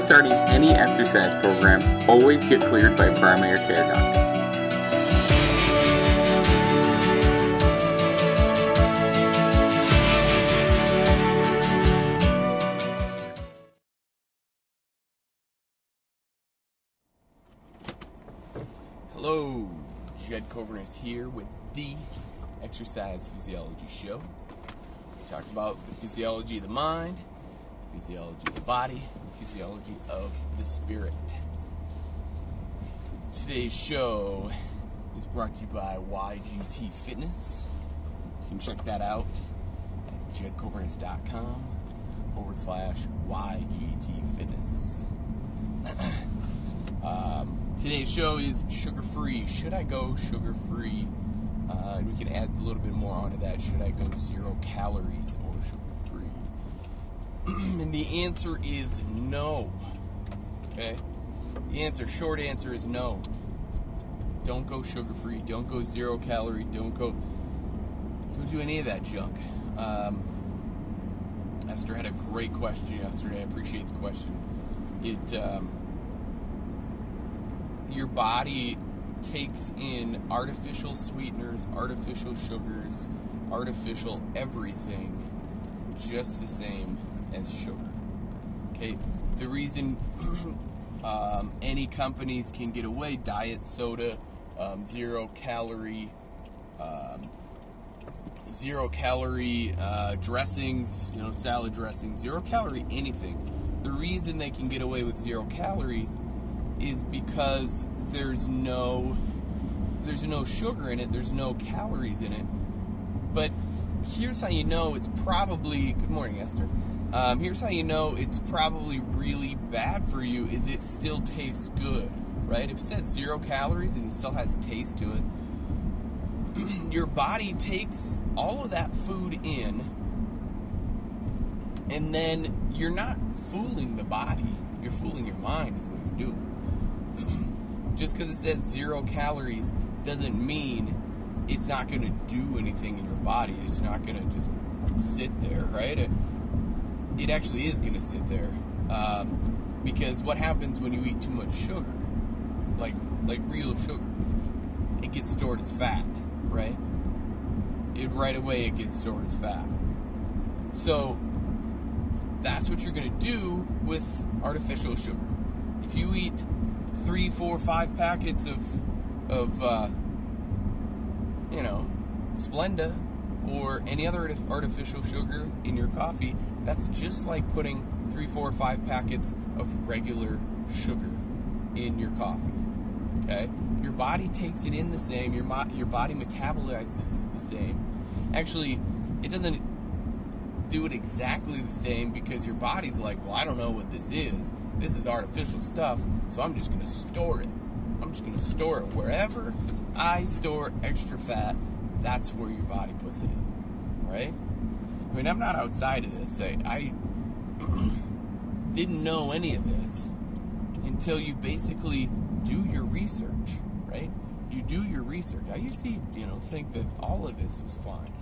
starting any exercise program, always get cleared by a primary care doctor. Hello, Jed Coburn is here with the Exercise Physiology Show. We talk about the physiology of the mind, the physiology of the body, the physiology of the spirit. Today's show is brought to you by YGT Fitness. You can check that out at jedcoburns.com/YGT Fitness. Today's show is sugar-free. Should I go sugar-free? And we can add a little bit more onto that. Should I go 0 calories or sugar-free? And the answer is no. Okay? The short answer is no. Don't go sugar-free. Don't go 0 calorie. Don't do any of that junk. Esther had a great question yesterday. I appreciate the question. Your body takes in artificial sweeteners, artificial sugars, artificial everything just the same as sugar. Okay, the reason any companies can get away, diet soda, 0 calorie dressings, salad dressings, 0 calorie anything. The reason they can get away with 0 calories is because there's no sugar in it, there's no calories in it. But here's how you know it's probably, good morning, Esther. Here's how you know it's probably really bad for you is it still tastes good, right? If it says 0 calories and it still has taste to it, your body takes all of that food in, and then you're not fooling the body, you're fooling your mind is what you're doing. Just because it says 0 calories doesn't mean it's not going to do anything in your body. It's not going to just sit there, right? It actually is going to sit there. Because what happens when you eat too much sugar, like real sugar, it gets stored as fat, right? Right away it gets stored as fat. So that's what you're going to do with artificial sugar. If you eat 3, 4, 5 packets of Splenda or any other artificial sugar in your coffee, that's just like putting 3, 4, 5 packets of regular sugar in your coffee. Okay? Your body takes it in the same. Your body metabolizes it the same. Actually, it doesn't do it exactly the same because your body's like, well, I don't know what this is. This is artificial stuff, so I'm just going to store it. I'm just going to store it. Wherever I store extra fat, that's where your body puts it in, right? I mean, I'm not outside of this. I didn't know any of this until you basically do your research, right? You do your research. I used to, think that all of this was fine.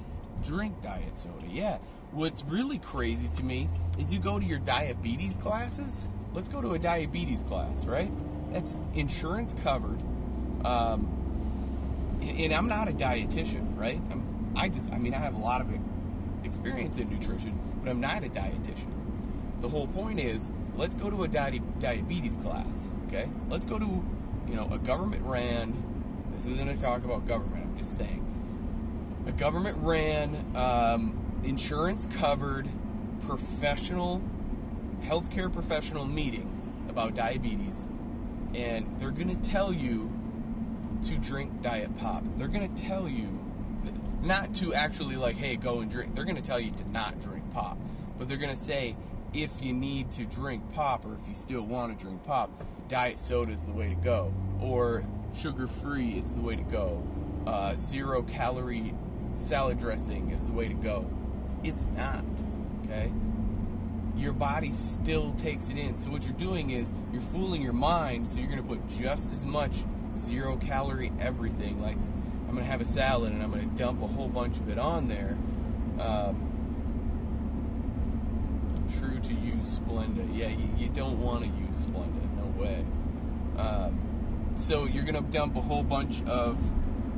Drink diet soda, yeah. What's really crazy to me is you go to your diabetes classes. Let's go to a diabetes class, right? That's insurance covered. And I'm not a dietitian, right? I have a lot of experience in nutrition, but I'm not a dietitian. The whole point is, let's go to a diabetes class, okay? Let's go to, a government-ran, this isn't a talk about government, I'm just saying, a government-ran, insurance-covered, healthcare professional meeting about diabetes, and they're going to tell you to drink diet pop. They're going to tell you not to actually hey, go and drink. They're going to tell you to not drink pop, but they're going to say if you need to drink pop or if you still want to drink pop, diet soda is the way to go, or sugar-free is the way to go. 0 calorie salad dressing is the way to go. It's not, okay? Your body still takes it in. So what you're doing is you're fooling your mind, so you're going to put just as much 0 calorie everything. Like, I'm going to have a salad and I'm going to dump a whole bunch of it on there. true to use Splenda. Yeah, you don't want to use Splenda. No way. So you're going to dump a whole bunch of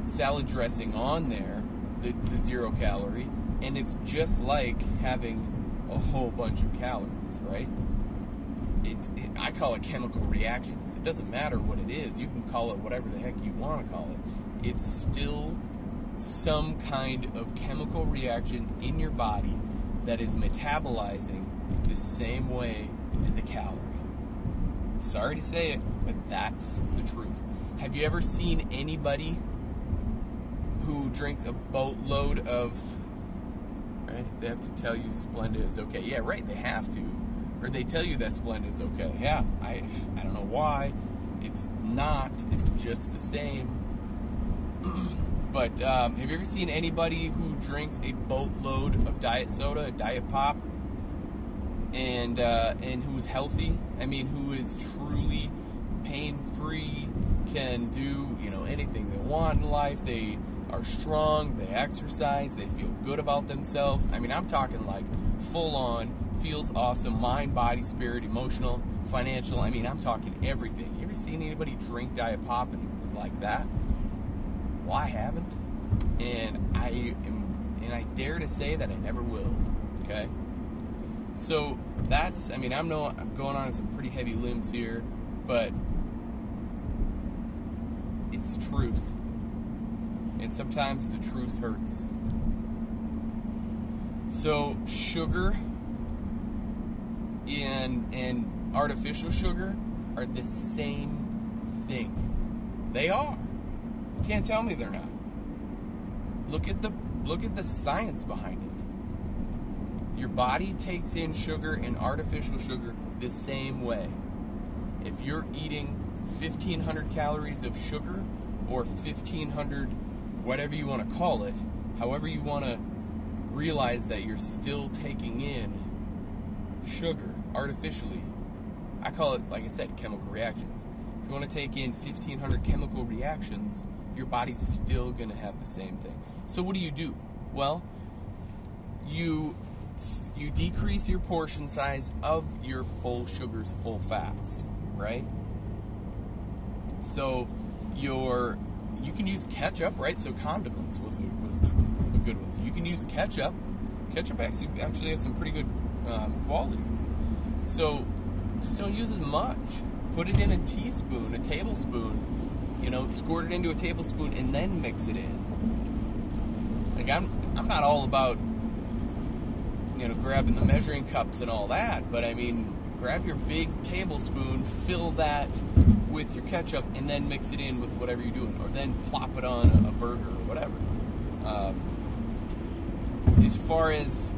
salad dressing on there, the 0 calorie, and it's just like having a whole bunch of calories, right? I call it chemical reactions. It doesn't matter what it is. You can call it whatever the heck you want to call it. It's still some kind of chemical reaction in your body that is metabolizing the same way as a calorie. Sorry to say it, but that's the truth. Have you ever seen anybody who drinks a boatload of, right? They have to tell you Splenda is okay. Yeah, right, they have to. Or they tell you that Splenda is okay. Yeah, I don't know why. It's not. It's just the same. But have you ever seen anybody who drinks a boatload of diet soda, a diet pop, and who is healthy? I mean, who is truly pain-free, can do anything they want in life. They are strong. They exercise. They feel good about themselves. I mean, I'm talking like full-on, feels awesome, mind, body, spirit, emotional, financial. I mean, I'm talking everything. You ever seen anybody drink diet pop and is like that? Well, I haven't, and I dare to say that I never will. Okay, so that's. I mean, I'm going on some pretty heavy limbs here, but it's the truth, and sometimes the truth hurts. So sugar and artificial sugar are the same thing. They are. You can't tell me they're not. Look at the science behind it. Your body takes in sugar and artificial sugar the same way. If you're eating 1,500 calories of sugar or 1,500, whatever you want to call it, however you want to realize that you're still taking in sugar artificially. I call it, like I said, chemical reactions. If you want to take in 1,500 chemical reactions, your body's still going to have the same thing. So what do? Well, you decrease your portion size of your full sugars, full fats, right? So you can use ketchup, right? So Condiments was a good one. So you can use ketchup. Ketchup actually has some pretty good qualities. So just don't use as much. Put it in a teaspoon, a tablespoon. Squirt it into a tablespoon and then mix it in. Like I'm not all about grabbing the measuring cups and all that, but I mean, grab your big tablespoon, fill that with your ketchup, and then mix it in with whatever you're doing, or then plop it on a burger or whatever. As far as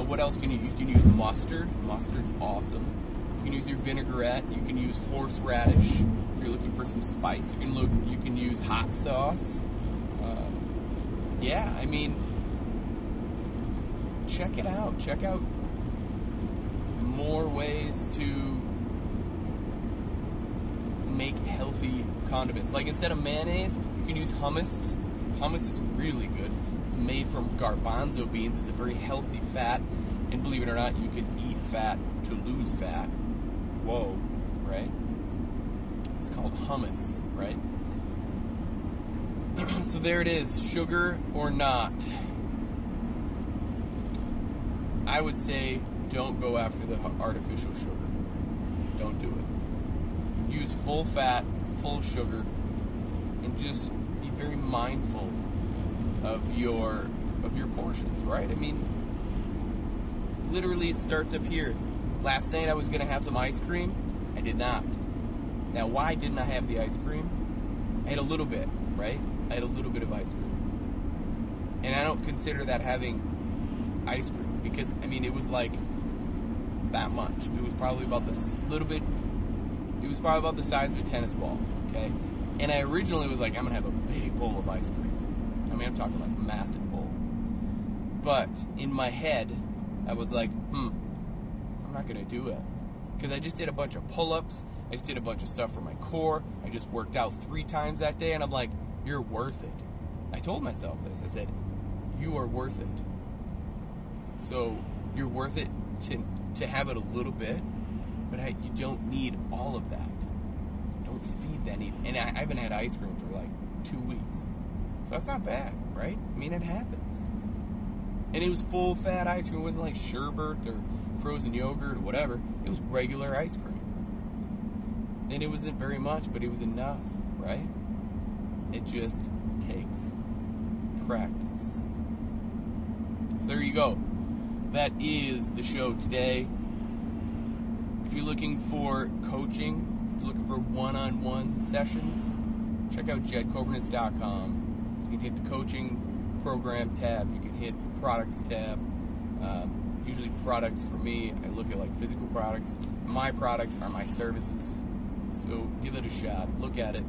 what else can you can use mustard. Mustard's awesome. You can use your vinaigrette. You can use horseradish if you're looking for some spice. You can use hot sauce. Yeah, I mean, check it out. Check out more ways to make healthy condiments. Like instead of mayonnaise, you can use hummus. Hummus is really good. It's made from garbanzo beans. It's a very healthy fat. And believe it or not, you can eat fat to lose fat. Whoa, right? It's called hummus, right? So there it is, sugar or not. I would say don't go after the artificial sugar. Don't do it. Use full fat, full sugar, and just be very mindful of your portions, right? I mean, literally it starts up here. Last night I was going to have some ice cream. I did not. Now, why didn't I have the ice cream? I had a little bit, right? I had a little bit of ice cream. And I don't consider that having ice cream because, I mean, it was like that much. It was probably about this little bit, it was probably about the size of a tennis ball, okay? And I originally was like, I'm going to have a big bowl of ice cream. I mean, I'm talking like a massive bowl. But in my head, I was like, I'm not going to do it. Because I just did a bunch of pull-ups. I just did a bunch of stuff for my core. I just worked out 3 times that day. And I'm like, you're worth it. I told myself this. I said, you are worth it. So you're worth it to have it a little bit, but you don't need all of that. Don't feed that need. And I haven't had ice cream for like 2 weeks. So that's not bad, right? I mean, it happens. And it was full fat ice cream. It wasn't like sherbet or frozen yogurt or whatever. It was regular ice cream. And it wasn't very much, but it was enough, right? It just takes practice. So there you go. That is the show today. If you're looking for coaching, if you're looking for one-on-one sessions, check out jedkobernitz.com. You can hit the coaching program tab. You can hit products tab. Usually products for me, I look at like physical products. My products are my services. So give it a shot. Look at it.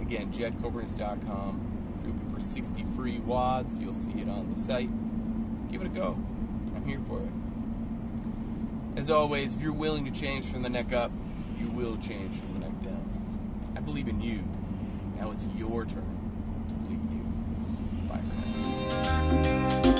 Again, jedkobernitz.com. If you're looking for 60 free wads, you'll see it on the site. Give it a go. I'm here for it. As always, if you're willing to change from the neck up, you will change from the neck down. I believe in you. Now it's your turn to believe in you. Bye for now.